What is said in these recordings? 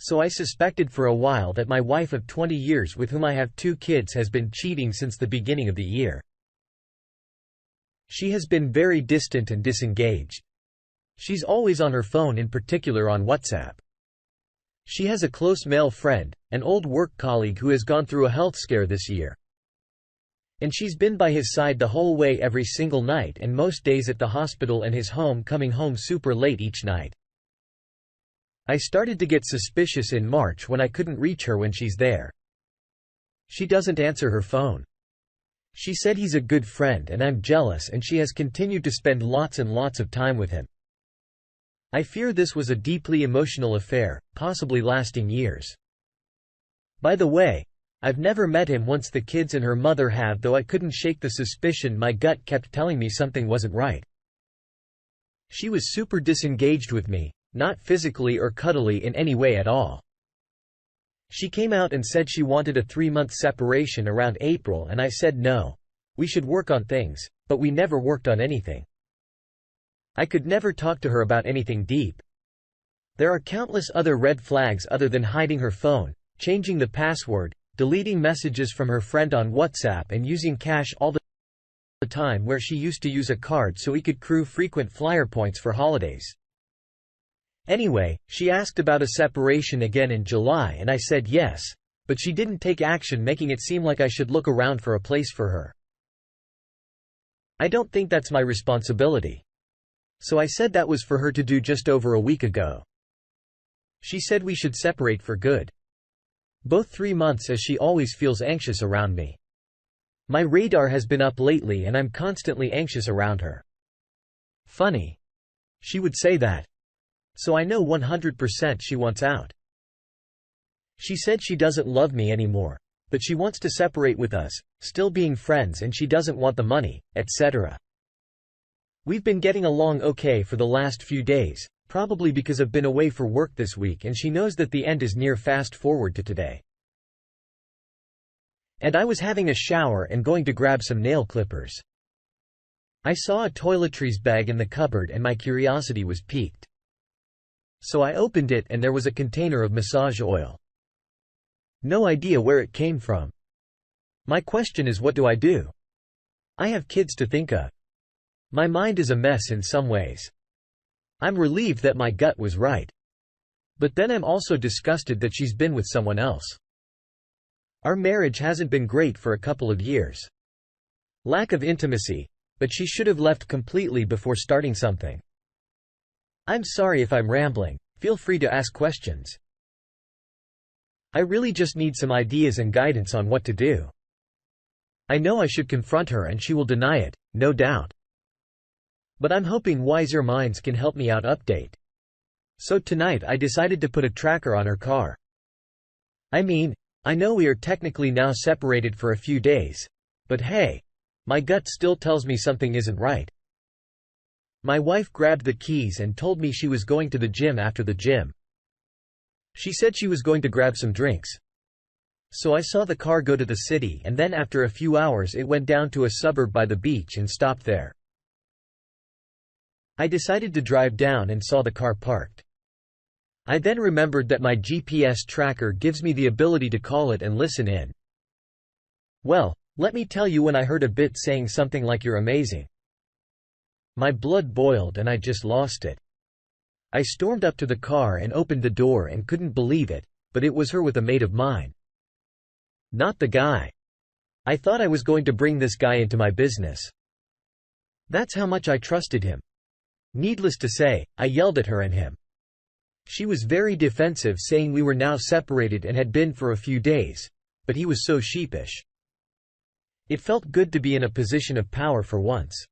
So I suspected for a while that my wife of 20 years with whom I have 2 kids has been cheating since the beginning of the year. She has been very distant and disengaged. She's always on her phone, in particular on WhatsApp. She has a close male friend, an old work colleague who has gone through a health scare this year. And she's been by his side the whole way every single night and most days at the hospital and his home, coming home super late each night. I started to get suspicious in March when I couldn't reach her when she's there. She doesn't answer her phone. She said he's a good friend and I'm jealous, and she has continued to spend lots and lots of time with him. I fear this was a deeply emotional affair, possibly lasting years. By the way, I've never met him once the kids and her mother have, though I couldn't shake the suspicion. My gut kept telling me something wasn't right. She was super disengaged with me, not physically or cuddly in any way at all. She came out and said she wanted a 3-month separation around April, and I said no. We should work on things, but we never worked on anything. I could never talk to her about anything deep. There are countless other red flags other than hiding her phone, changing the password, deleting messages from her friend on WhatsApp, and using cash all the time where she used to use a card so we could accrue frequent flyer points for holidays. Anyway, she asked about a separation again in July and I said yes, but she didn't take action, making it seem like I should look around for a place for her. I don't think that's my responsibility. So I said that was for her to do just over a week ago. She said we should separate for good. Both 3 months, as she always feels anxious around me. My radar has been up lately and I'm constantly anxious around her. Funny. She would say that. So I know 100% she wants out. She said she doesn't love me anymore, but she wants to separate with us, still being friends, and she doesn't want the money, etc. We've been getting along okay for the last few days, probably because I've been away for work this week, and she knows that the end is near. Fast forward to today. And I was having a shower and going to grab some nail clippers. I saw a toiletries bag in the cupboard and my curiosity was piqued. So I opened it and there was a container of massage oil. No idea where it came from. My question is, what do I do? I have kids to think of. My mind is a mess in some ways. I'm relieved that my gut was right. But then I'm also disgusted that she's been with someone else. Our marriage hasn't been great for a couple of years. Lack of intimacy, but she should have left completely before starting something. I'm sorry if I'm rambling, feel free to ask questions. I really just need some ideas and guidance on what to do. I know I should confront her and she will deny it, no doubt. But I'm hoping wiser minds can help me out. Update. So tonight I decided to put a tracker on her car. I mean, I know we are technically now separated for a few days, but hey, my gut still tells me something isn't right. My wife grabbed the keys and told me she was going to the gym after the gym. She said she was going to grab some drinks. So I saw the car go to the city, and then after a few hours it went down to a suburb by the beach and stopped there. I decided to drive down and saw the car parked. I then remembered that my GPS tracker gives me the ability to call it and listen in. Well, let me tell you, when I heard a bit saying something like "you're amazing," my blood boiled and I just lost it. I stormed up to the car and opened the door and couldn't believe it, but it was her with a mate of mine. Not the guy. I thought I was going to bring this guy into my business. That's how much I trusted him. Needless to say, I yelled at her and him. She was very defensive, saying we were now separated and had been for a few days, but he was so sheepish. It felt good to be in a position of power for once.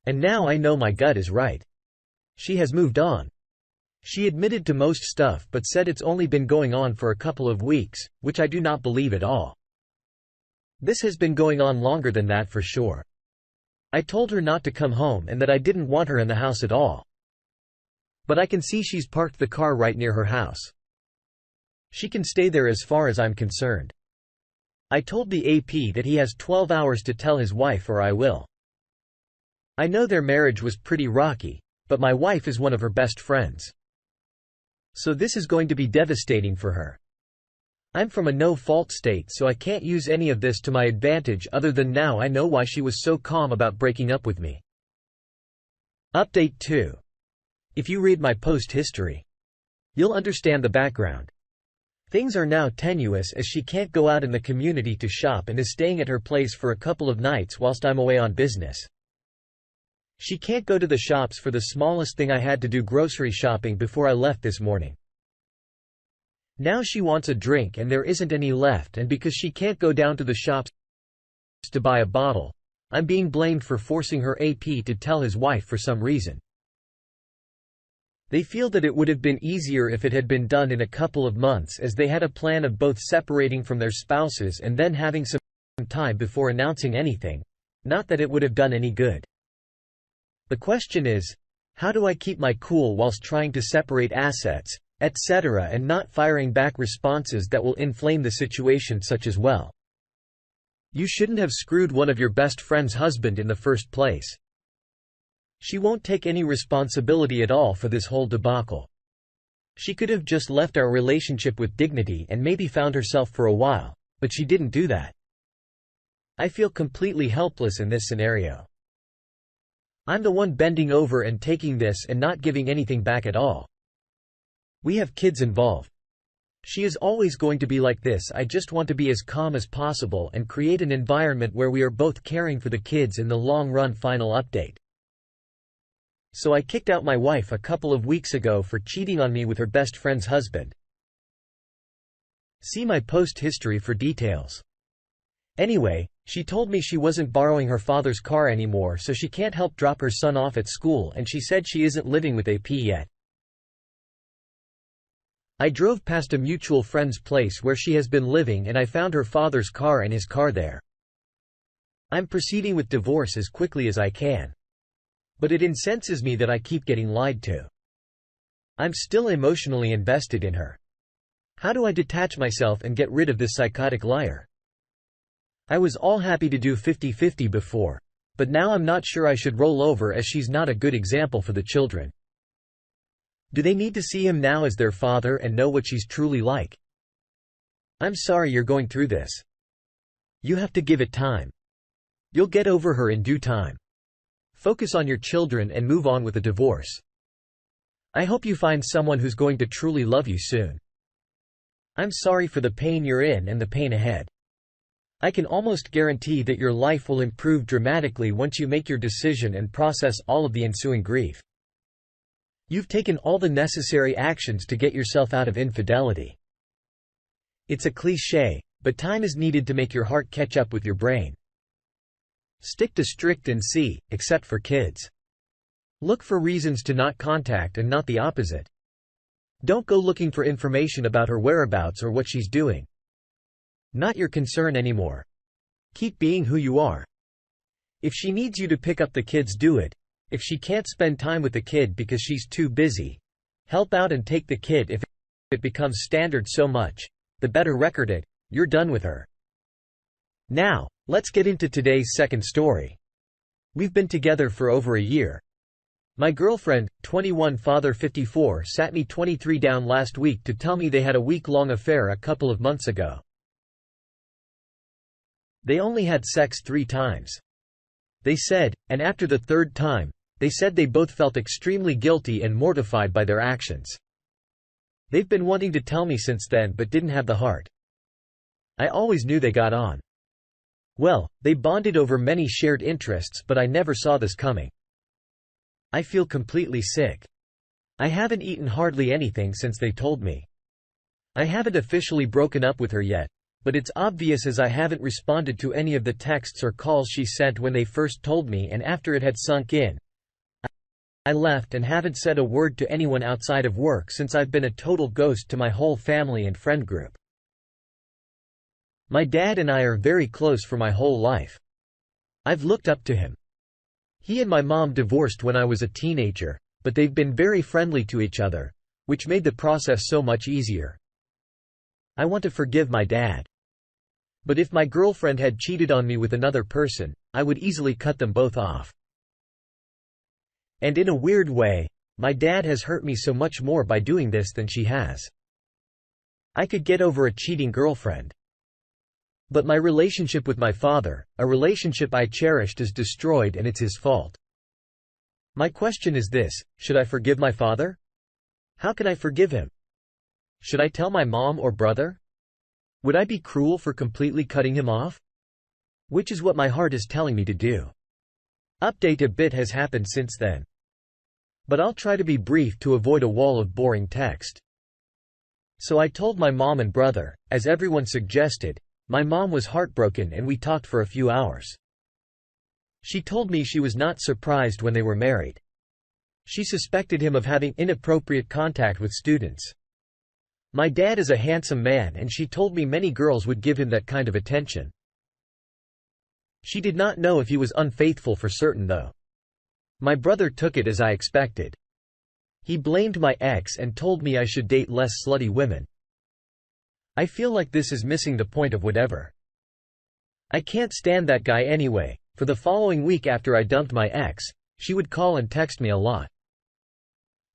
And now I know my gut is right. She has moved on. She admitted to most stuff but said it's only been going on for a couple of weeks, which I do not believe at all. This has been going on longer than that for sure. I told her not to come home and that I didn't want her in the house at all. But I can see she's parked the car right near her house. She can stay there as far as I'm concerned. I told the AP that he has 12 hours to tell his wife or I will. I know their marriage was pretty rocky, but my wife is one of her best friends. So this is going to be devastating for her. I'm from a no-fault state, so I can't use any of this to my advantage other than now I know why she was so calm about breaking up with me. Update 2. If you read my post history, you'll understand the background. Things are now tenuous as she can't go out in the community to shop and is staying at her place for a couple of nights whilst I'm away on business. She can't go to the shops for the smallest thing. I had to do grocery shopping before I left this morning. Now she wants a drink and there isn't any left, and because she can't go down to the shops to buy a bottle, I'm being blamed for forcing her AP to tell his wife for some reason. They feel that it would have been easier if it had been done in a couple of months, as they had a plan of both separating from their spouses and then having some time before announcing anything. Not that it would have done any good. The question is, how do I keep my cool whilst trying to separate assets, etc., and not firing back responses that will inflame the situation, such as, well, you shouldn't have screwed one of your best friend's husband in the first place. She won't take any responsibility at all for this whole debacle. She could have just left our relationship with dignity and maybe found herself for a while, but she didn't do that. I feel completely helpless in this scenario. I'm the one bending over and taking this and not giving anything back at all. We have kids involved. She is always going to be like this. I just want to be as calm as possible and create an environment where we are both caring for the kids in the long run. Final update. So I kicked out my wife a couple of weeks ago for cheating on me with her best friend's husband. See my post history for details. Anyway, she told me she wasn't borrowing her father's car anymore, so she can't help drop her son off at school, and she said she isn't living with AP yet. I drove past a mutual friend's place where she has been living and I found her father's car and his car there. I'm proceeding with divorce as quickly as I can. But it incenses me that I keep getting lied to. I'm still emotionally invested in her. How do I detach myself and get rid of this psychotic liar? I was all happy to do 50-50 before, but now I'm not sure I should roll over, as she's not a good example for the children. Do they need to see him now as their father and know what she's truly like? I'm sorry you're going through this. You have to give it time. You'll get over her in due time. Focus on your children and move on with a divorce. I hope you find someone who's going to truly love you soon. I'm sorry for the pain you're in and the pain ahead. I can almost guarantee that your life will improve dramatically once you make your decision and process all of the ensuing grief. You've taken all the necessary actions to get yourself out of infidelity. It's a cliché, but time is needed to make your heart catch up with your brain. Stick to strict and see, except for kids. Look for reasons to not contact and not the opposite. Don't go looking for information about her whereabouts or what she's doing. Not your concern anymore. Keep being who you are. If she needs you to pick up the kids, do it. If she can't spend time with the kid because she's too busy, help out and take the kid. If it becomes standard so much, the better. Record it. You're done with her. Now, let's get into today's second story. We've been together for over a year. My girlfriend, 21, father 54, sat me 23 down last week to tell me they had a week-long affair a couple of months ago. They only had sex 3 times. They said, and after the 3rd time, they said they both felt extremely guilty and mortified by their actions. They've been wanting to tell me since then but didn't have the heart. I always knew they got on well. They bonded over many shared interests, but I never saw this coming. I feel completely sick. I haven't eaten hardly anything since they told me. I haven't officially broken up with her yet, but it's obvious as I haven't responded to any of the texts or calls she sent when they first told me, and after it had sunk in, I left and haven't said a word to anyone outside of work since I've been a total ghost to my whole family and friend group. My dad and I are very close for my whole life. I've looked up to him. He and my mom divorced when I was a teenager, but they've been very friendly to each other, which made the process so much easier. I want to forgive my dad. But if my girlfriend had cheated on me with another person, I would easily cut them both off. And in a weird way, My dad has hurt me so much more by doing this than she has. I could get over a cheating girlfriend. But my relationship with my father, a relationship I cherished, is destroyed, and it's his fault. My question is this: should I forgive my father? How can I forgive him? Should I tell my mom or brother? Would I be cruel for completely cutting him off? Which is what my heart is telling me to do. Update: a bit has happened since then. But I'll try to be brief to avoid a wall of boring text. So I told my mom and brother, as everyone suggested. My mom was heartbroken and we talked for a few hours. She told me she was not surprised when they were married. She suspected him of having inappropriate contact with students. My dad is a handsome man, and she told me many girls would give him that kind of attention. She did not know if he was unfaithful for certain though. My brother took it as I expected. He blamed my ex and told me I should date less slutty women. I feel like this is missing the point of whatever. I can't stand that guy anyway. For the following week after I dumped my ex, she would call and text me a lot.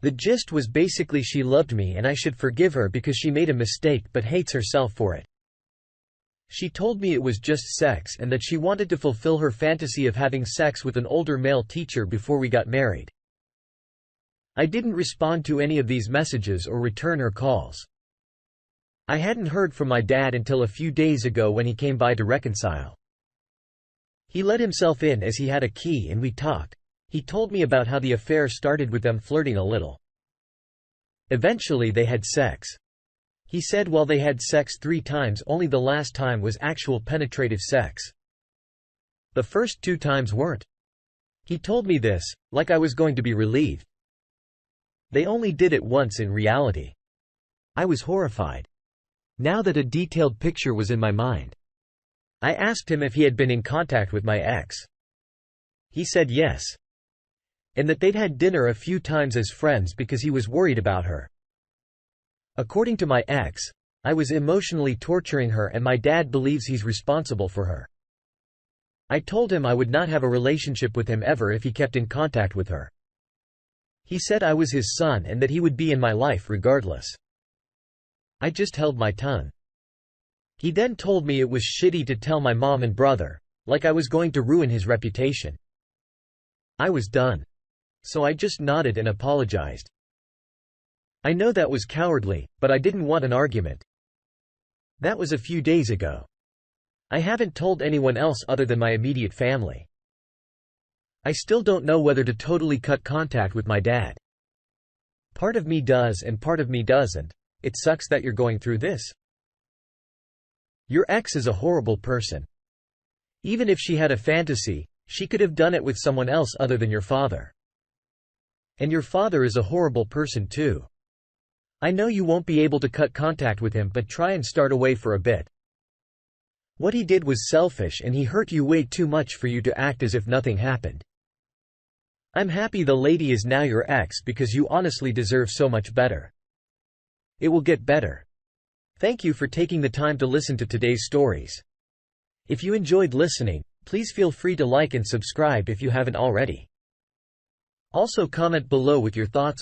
The gist was basically she loved me and I should forgive her because she made a mistake but hates herself for it. She told me it was just sex and that she wanted to fulfill her fantasy of having sex with an older male teacher before we got married. I didn't respond to any of these messages or return her calls. I hadn't heard from my dad until a few days ago when he came by to reconcile. He let himself in as he had a key and we talked. He told me about how the affair started with them flirting a little. Eventually they had sex. He said while they had sex 3 times, only the last time was actual penetrative sex. The first 2 times weren't. He told me this, like I was going to be relieved. They only did it once in reality. I was horrified. Now that a detailed picture was in my mind. I asked him if he had been in contact with my ex. He said yes. And that they'd had dinner a few times as friends because he was worried about her. According to my ex, I was emotionally torturing her and my dad believes he's responsible for her. I told him I would not have a relationship with him ever if he kept in contact with her. He said I was his son and that he would be in my life regardless. I just held my tongue. He then told me it was shitty to tell my mom and brother, like I was going to ruin his reputation. I was done. So I just nodded and apologized. I know that was cowardly, but I didn't want an argument. That was a few days ago. I haven't told anyone else other than my immediate family. I still don't know whether to totally cut contact with my dad. Part of me does and part of me doesn't. It sucks that you're going through this. Your ex is a horrible person. Even if she had a fantasy, she could have done it with someone else other than your father. And your father is a horrible person too. I know you won't be able to cut contact with him, but try and start away for a bit. What he did was selfish and he hurt you way too much for you to act as if nothing happened. I'm happy the lady is now your ex because you honestly deserve so much better. It will get better. Thank you for taking the time to listen to today's stories. If you enjoyed listening, please feel free to like and subscribe if you haven't already. Also comment below with your thoughts.